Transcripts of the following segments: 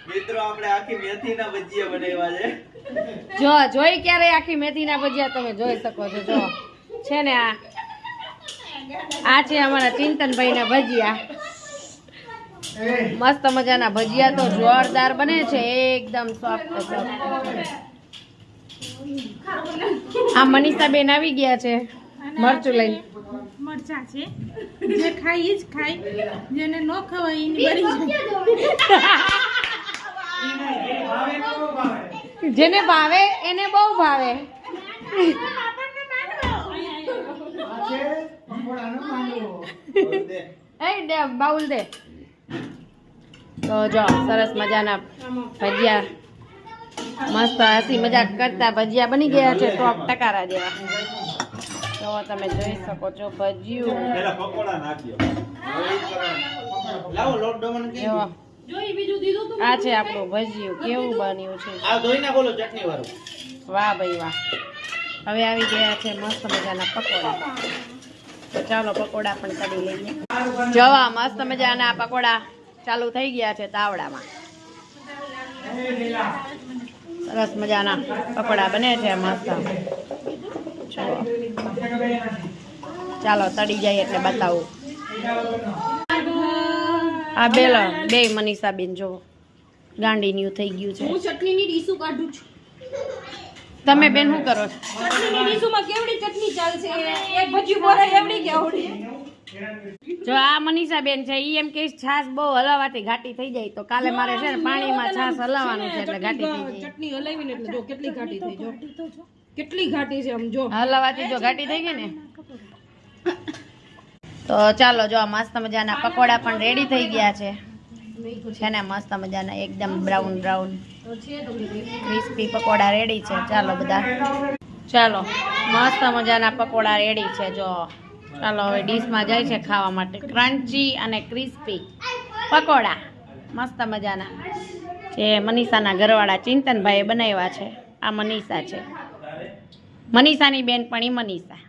મિત્રો આપણે આખી મેથીના ભજીયા બનાવ્યા છે. જો જોઈ ક્યારે આખી મેથીના ભજીયા તમે જોઈ શકો છો. જો છે ને આ છે અમારા ચિંતનભાઈના ભજીયા. મસ્ત મજાના ભજીયા તો જોરદાર બને છે, એકદમ સોફ્ટ. આ મનીષાબેન આવી ગયા છે મરચું લઈને. મરચા છે જે ખાઈ જ ખાય, જેને ન ખવાય એની બરી જાય. જેને ભાવે એને બહુ ભાવે. દે બાઉલ દે. તો જો સરસ મજાના ભજીયા મસ્ત હસી મજાક કરતા ભજીયા બની ગયા છે ટોપ ટકારા જેવા. તો તમે જોઈ શકો છો ભજીયું. પેલા પકોડા નાખ્યો. લાવો લોટ ડોમન કે જોઈ બીજું દીધું તું. આ છે આપણું ભજીયું કેવું બન્યું છે. આ ધોઈ ના બોલો ચટણી વાળું. વાહ ભાઈ વાહ. હવે આવી ગયા છે મસ્ત મજાના પકોડા. તો ચાલો પકોડા પણ તળી લઈએ. જોવા મસ્ત મજાના પકોડા ચાલુ થઈ ગયા છે તાવડામાં. સરસ મજાના પકોડા બને છે મસ્ત. ચાલો તળી જાય એટલે બતાવું. આ બે મનીષાબેન જો ગાંડીન્યુ થઈ ગયું છે. હું ચટણીની ડીશું કાઢું છું. તમે બેન શું કરો છો? ચટણીની ડીશુમાં કેવડી ચટણી ચાલશે? એક ભજીયું બોરાય એવડી કે આવડી? જો આ મનીષાબેન છે ઈ એમ કે છાસ બહુ હલાવાથી ઘાટી થઈ જાય, તો કાલે મારે છે ને પાણીમાં છાસ હલાવવાનું છે એટલે ઘાટી થઈ જાય. ચટણી હલાવીને એટલે જો કેટલી ઘાટી થઈ. જો કેટલી ઘાટી છે આમ જો. હલાવાથી જો ઘાટી થઈ ગઈ ને. તો ચાલો જો મસ્ત મજાના પકોડા પણ રેડી થઈ ગયા છે ને મસ્ત મજાના એકદમ brown brown crispy pakoda ready છે. ચાલો બધા ચાલો મસ્ત મજાના પકોડા રેડી છે. જો ચાલો હવે ડીશમાં જાય છે ખાવા માટે. ક્રન્ચી અને ક્રિસ્પી પકોડા મસ્ત મજાના જે મનીષાના ઘરવાળા ચિંતનભાઈએ બનાવ્યા છે. આ મનીષા છે, મનીષાની બેન પણ ઈ મનીષા.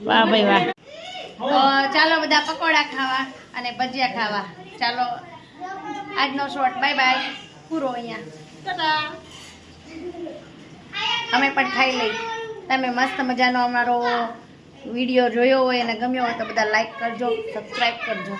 વાહ ભાઈ વાહ. તો ચાલો બધા પકોડા ખાવા અને ભજીયા ખાવા. ચાલો આજનો શોર્ટ બાય બાય પૂરો અહીંયા. અમે પણ ખાઈ લઈ. તમે મસ્ત મજાનો અમારો વિડીયો જોયો હોય અને ગમ્યો હોય તો બધા લાઈક કરજો, સબસ્ક્રાઈબ કરજો.